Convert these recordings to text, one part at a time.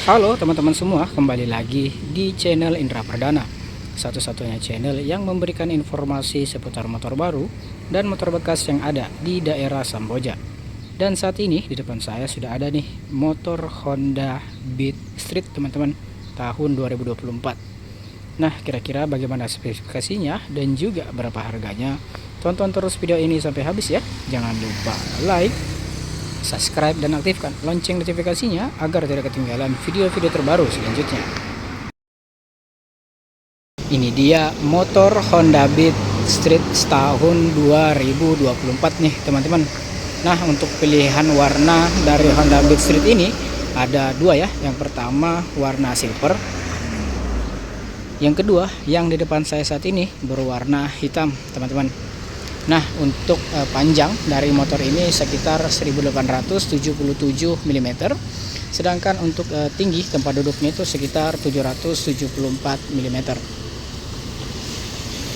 Halo teman-teman semua, kembali lagi di channel Indra Perdana, satu-satunya channel yang memberikan informasi seputar motor baru dan motor bekas yang ada di daerah Samboja. Dan saat ini di depan saya sudah ada nih motor Honda Beat Street teman-teman, tahun 2024. Nah, kira-kira bagaimana spesifikasinya dan juga berapa harganya? Tonton terus video ini sampai habis ya. Jangan lupa like, subscribe, dan aktifkan lonceng notifikasinya agar tidak ketinggalan video-video terbaru selanjutnya. Ini dia motor Honda Beat Street tahun 2024 nih teman-teman. Nah, untuk pilihan warna dari Honda Beat Street ini ada dua ya. Yang pertama warna silver, yang kedua yang di depan saya saat ini berwarna hitam teman-teman. Nah, untuk panjang dari motor ini sekitar 1877 mm, sedangkan untuk tinggi tempat duduknya itu sekitar 774 mm.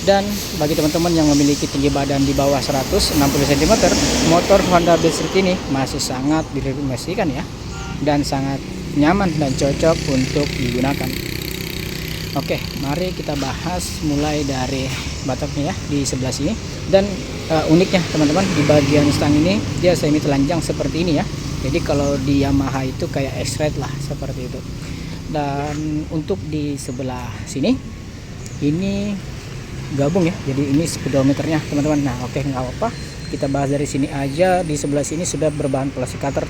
Dan bagi teman-teman yang memiliki tinggi badan di bawah 160 cm, motor Honda Beat Street ini masih sangat direkomendasikan ya, dan sangat nyaman dan cocok untuk digunakan. Oke, mari kita bahas mulai dari batoknya ya, di sebelah sini. Dan uniknya teman-teman, di bagian stang ini dia semi telanjang seperti ini ya. Jadi kalau di Yamaha itu kayak X-Ride lah, seperti itu. Dan untuk di sebelah sini ini gabung ya, jadi ini speedometernya teman-teman. Nah oke, nggak apa-apa, kita bahas dari sini aja. Di sebelah sini sudah berbahan plastik kasar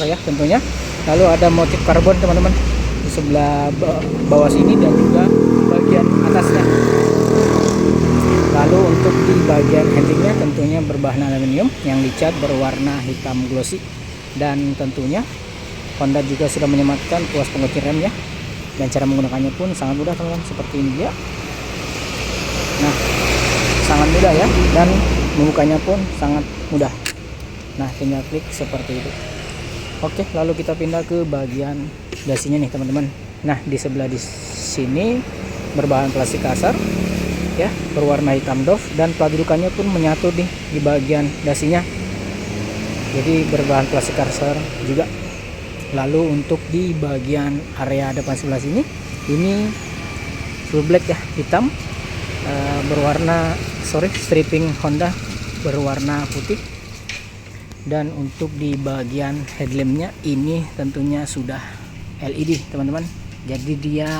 ya tentunya. Lalu ada motif karbon teman-teman di sebelah bawah sini dan juga bagian atasnya. Lalu untuk di bagian handlingnya tentunya berbahan aluminium yang dicat berwarna hitam glossy. Dan tentunya Honda juga sudah menyematkan tuas pengukir rem ya, dan cara menggunakannya pun sangat mudah teman-teman, seperti ini dia. Nah, sangat mudah ya, dan membukanya pun sangat mudah. Nah, tinggal klik seperti itu. Oke, lalu kita pindah ke bagian dasinya nih teman-teman. Nah, di sebelah di sini berbahan plastik kasar ya, berwarna hitam doff, dan plat dudukannya pun menyatu di bagian dasinya. Jadi berbahan plastik kasar juga. Lalu untuk di bagian area depan sebelah sini, ini full black ya, hitam, berwarna stripping Honda berwarna putih. Dan untuk di bagian headlampnya ini tentunya sudah LED teman-teman, jadi dia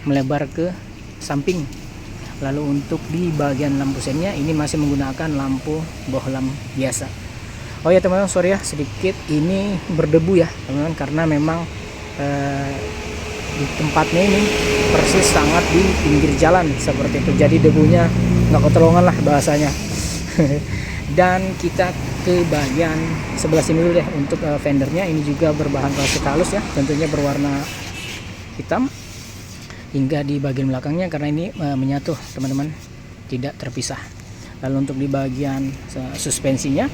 melebar ke samping. Lalu untuk di bagian lampu sennya ini masih menggunakan lampu bohlam biasa. Oh ya teman-teman, sorry ya sedikit ini berdebu ya teman-teman, karena memang di tempatnya ini persis sangat di pinggir jalan seperti itu, jadi debunya nggak ketolongan lah bahasanya. Dan kita ke bagian sebelah sini dulu deh. Untuk fendernya ini juga berbahan plastik halus ya, tentunya berwarna hitam hingga di bagian belakangnya, karena ini menyatu teman-teman, tidak terpisah. Lalu untuk di bagian suspensinya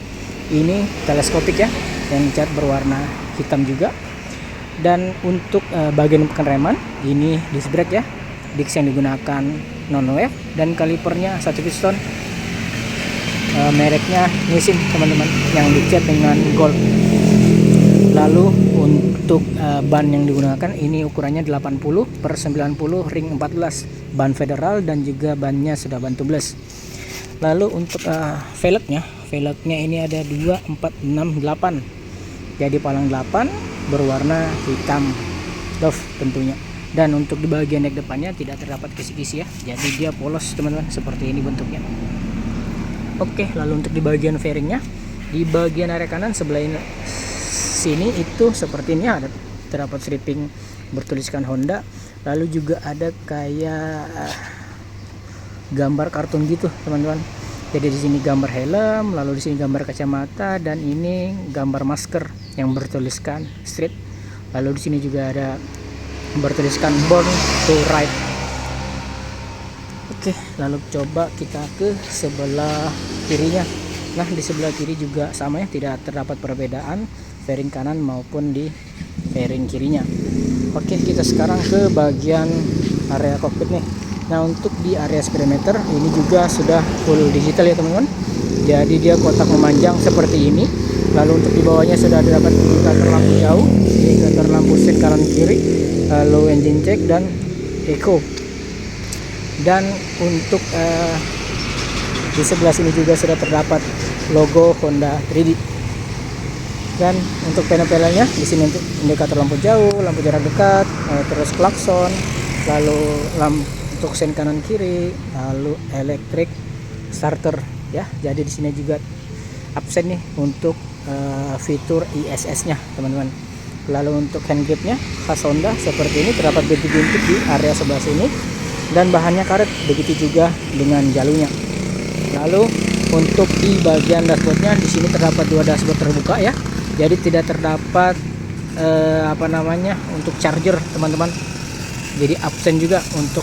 ini teleskopik ya, yang dicat berwarna hitam juga. Dan untuk bagian pengereman ini disc brake ya, disc yang digunakan non wave, dan kalipernya satu piston, mereknya Nissin teman-teman, yang dicat dengan gold. Lalu untuk ban yang digunakan ini ukurannya 80/90 ring 14, ban federal, dan juga bannya sudah ban tubeless. Lalu untuk velgnya ini ada 2, 4, 6, 8, jadi palang 8 berwarna hitam doff tentunya. Dan untuk di bagian neck depannya tidak terdapat kisi-kisi ya, jadi dia polos teman-teman, seperti ini bentuknya. Oke, lalu untuk di bagian fairingnya, di bagian area kanan sebelah ini sini itu seperti ini, ada terdapat stripping bertuliskan Honda. Lalu juga ada kayak gambar kartun gitu teman-teman. Jadi di sini gambar helm, lalu di sini gambar kacamata, dan ini gambar masker yang bertuliskan Street. Lalu di sini juga ada bertuliskan Born to Ride. Oke, lalu coba kita ke sebelah kirinya. Nah, di sebelah kiri juga sama ya, tidak terdapat perbedaan fairing kanan maupun di fairing kirinya. Oke, kita sekarang ke bagian area cockpit nih. Nah, untuk di area speedometer ini juga sudah full digital ya teman-teman. Jadi dia kotak memanjang seperti ini. Lalu untuk di bawahnya sudah dapat indikator lampu jauh, indikator lampu street kanan kiri, low engine check dan eco. Dan untuk di sebelah sini juga sudah terdapat logo Honda 3D. Dan untuk panel-panelnya di sini untuk indikator lampu jauh, lampu jarak dekat, terus klakson, lalu untuk sen kanan kiri, lalu elektrik starter ya. Jadi di sini juga absen nih untuk fitur ISS-nya, teman-teman. Lalu untuk hand gripnya khas Honda seperti ini, terdapat bintik-bintik di area sebelah sini dan bahannya karet, begitu juga dengan jalurnya. Lalu untuk di bagian dashboardnya di sini terdapat dua dashboard terbuka ya. Jadi tidak terdapat untuk charger, teman-teman. Jadi absen juga untuk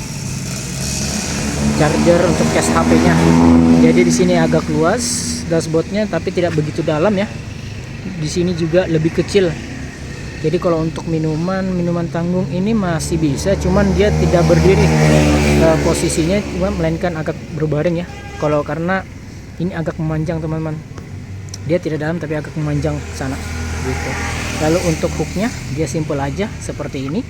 charger untuk case HP-nya. Jadi di sini agak luas dashboardnya, tapi tidak begitu dalam ya. Di sini juga lebih kecil. Jadi kalau untuk minuman tanggung ini masih bisa, cuman dia tidak berdiri posisinya, cuma melainkan agak berbaring ya. Kalau karena ini agak memanjang, teman-teman. Dia tidak dalam tapi agak memanjang ke sana gitu. Lalu untuk hooknya dia simple aja seperti ini.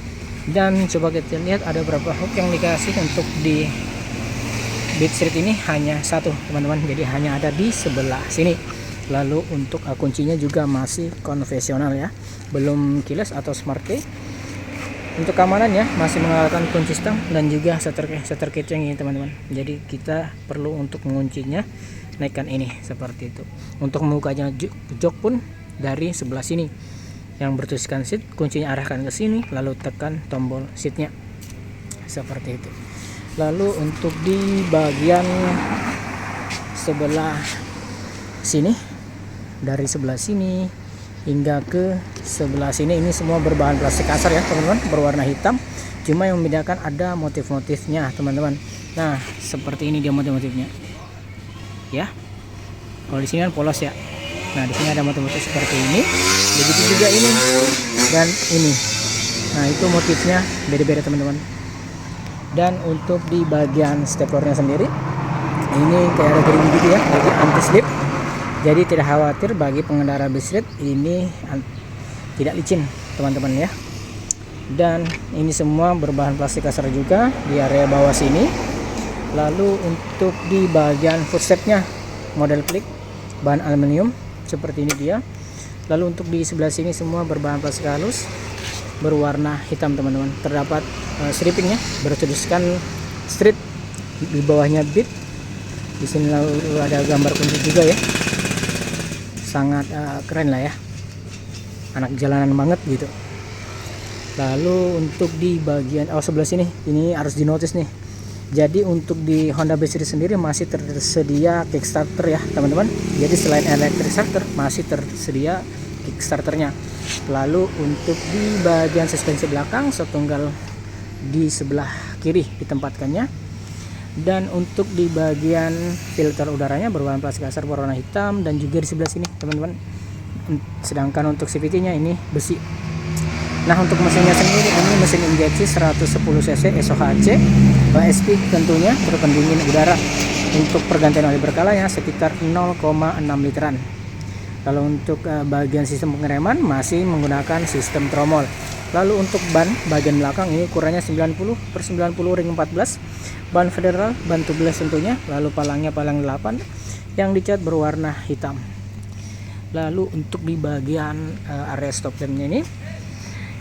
Dan coba kita lihat ada berapa hook yang dikasih. Untuk di bead street ini hanya satu, teman-teman. Jadi hanya ada di sebelah sini. Lalu untuk kuncinya juga masih konvensional ya, belum keyless atau smart key. Untuk keamanannya masih menggunakan kunci stang dan juga setter keychain ini, teman-teman. Jadi kita perlu untuk menguncinya naikkan ini seperti itu. Untuk membukanya jok pun dari sebelah sini yang bertuliskan seat, kuncinya arahkan ke sini lalu tekan tombol seatnya seperti itu. Lalu untuk di bagian sebelah sini, dari sebelah sini hingga ke sebelah sini ini semua berbahan plastik kasar ya, teman-teman, berwarna hitam. Cuma yang membedakan ada motif-motifnya, teman-teman. Nah seperti ini dia motif-motifnya ya. Kalau di sini kan polos ya. Nah di sini ada motif-motif seperti ini, begitu juga ini dan ini. Nah itu motifnya beda-beda, teman-teman. Dan untuk di bagian steplernya sendiri ini kayak ada gering gitu ya, jadi anti slip. Jadi tidak khawatir bagi pengendara bead street, ini tidak licin, teman-teman ya. Dan ini semua berbahan plastik kasar juga di area bawah sini. Lalu untuk di bagian footstepnya model klik bahan aluminium seperti ini dia. Lalu untuk di sebelah sini semua berbahan plastik halus berwarna hitam, teman-teman. Terdapat stripingnya bertuliskan street, di bawahnya bead. Di sini lalu ada gambar kunci juga ya. Sangat keren lah ya, anak jalanan banget gitu. Lalu untuk di bagian sebelah sini ini harus dinotis nih. Jadi untuk di Honda Beat Street sendiri masih tersedia kickstarter ya, teman-teman. Jadi selain electric starter masih tersedia kickstarternya. Lalu untuk di bagian suspensi belakang setunggal di sebelah kiri ditempatkannya. Dan untuk di bagian filter udaranya berwarna plastik kasar berwarna hitam dan juga di sebelah sini, teman-teman. Sedangkan untuk CVT-nya ini besi. Nah untuk mesinnya sendiri ini mesin injeksi 110 cc SOHC SP tentunya berpendingin udara. Untuk pergantian oli berkalanya sekitar 0,6 literan. Lalu untuk bagian sistem pengereman masih menggunakan sistem tromol. Lalu untuk ban bagian belakang ini ukurannya 90/90 ring 14. Ban federal, ban tubeless tentunya. Lalu palangnya palang 8 yang dicat berwarna hitam. Lalu untuk di bagian area stop lampnya ini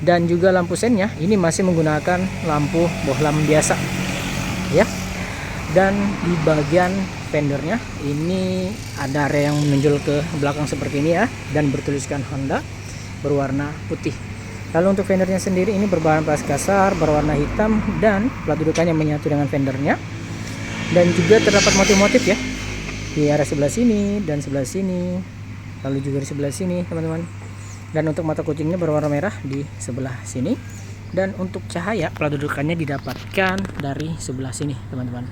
dan juga lampu sennya ini masih menggunakan lampu bohlam biasa ya. Dan di bagian fendernya ini ada area yang menonjol ke belakang seperti ini ya, dan bertuliskan Honda berwarna putih. Lalu untuk fendernya sendiri ini berbahan plastik kasar berwarna hitam dan plat dudukannya menyatu dengan fendernya. Dan juga terdapat motif-motif ya di area sebelah sini dan sebelah sini, lalu juga di sebelah sini, teman-teman. Dan untuk mata kucingnya berwarna merah di sebelah sini. Dan untuk cahaya plat dudukannya didapatkan dari sebelah sini, teman-teman.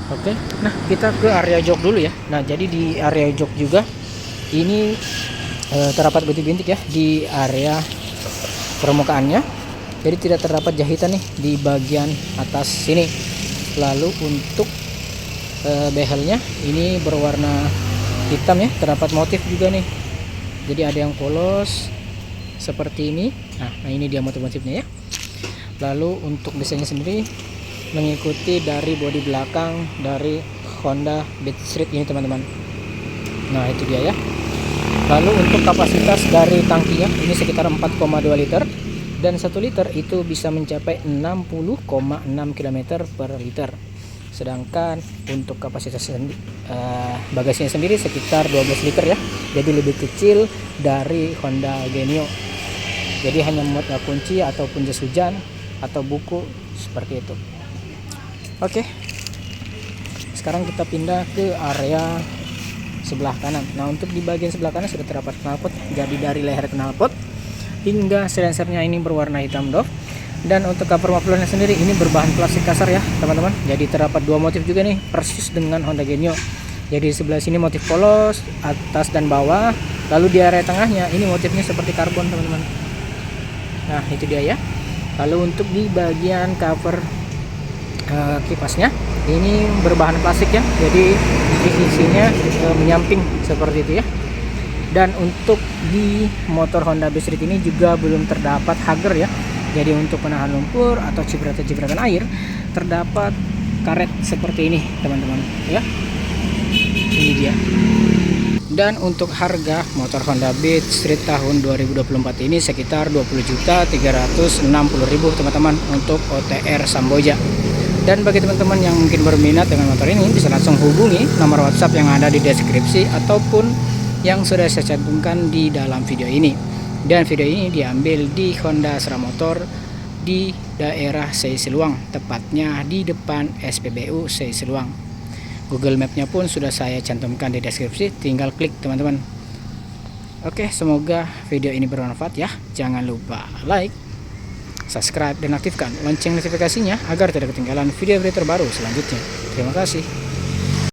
Oke, nah kita ke area jok dulu ya. Nah jadi di area jok juga ini terdapat bintik-bintik ya di area permukaannya. Jadi tidak terdapat jahitan nih di bagian atas sini. Lalu untuk behelnya ini berwarna hitam ya, terdapat motif juga nih. Jadi ada yang polos seperti ini. Nah ini dia motif-motifnya ya. Lalu untuk desainnya sendiri mengikuti dari bodi belakang dari Honda Beat Street ini teman-teman. Nah itu dia ya. Lalu untuk kapasitas dari tangkinya ini sekitar 4,2 liter, dan 1 liter itu bisa mencapai 60,6 km per liter. Sedangkan untuk kapasitas bagasinya sendiri sekitar 12 liter ya, jadi lebih kecil dari Honda Genio. Jadi hanya muat kunci ataupun jas hujan atau buku seperti itu. Oke, sekarang kita pindah ke area sebelah kanan. Nah untuk di bagian sebelah kanan sudah terdapat knalpot, jadi dari leher knalpot hingga silencernya ini berwarna hitam doff. Dan untuk cover mufflernya sendiri ini berbahan plastik kasar ya teman-teman. Jadi terdapat dua motif juga nih, persis dengan Honda Genio. Jadi sebelah sini motif polos atas dan bawah, lalu di area tengahnya ini motifnya seperti karbon teman-teman. Nah itu dia ya. Lalu untuk di bagian cover kipasnya ini berbahan plastik ya, jadi di sisinya menyamping seperti itu ya. Dan untuk di motor Honda Beat Street ini juga belum terdapat hager ya, jadi untuk menahan lumpur atau cipratan-cipratan air terdapat karet seperti ini teman-teman ya. Ini dia. Dan untuk harga motor Honda Beat Street tahun 2024 ini sekitar 20.360.000 teman-teman untuk OTR Samboja. Dan bagi teman-teman yang mungkin berminat dengan motor ini bisa langsung hubungi nomor WhatsApp yang ada di deskripsi ataupun yang sudah saya cantumkan di dalam video ini. Dan video ini diambil di Honda Astra Motor di daerah Sei Siluang, tepatnya di depan SPBU Sei Siluang. Google Map-nya pun sudah saya cantumkan di deskripsi, tinggal klik teman-teman. Oke, semoga video ini bermanfaat ya. Jangan lupa like, subscribe, dan aktifkan lonceng notifikasinya agar tidak ketinggalan video-video terbaru selanjutnya. Terima kasih.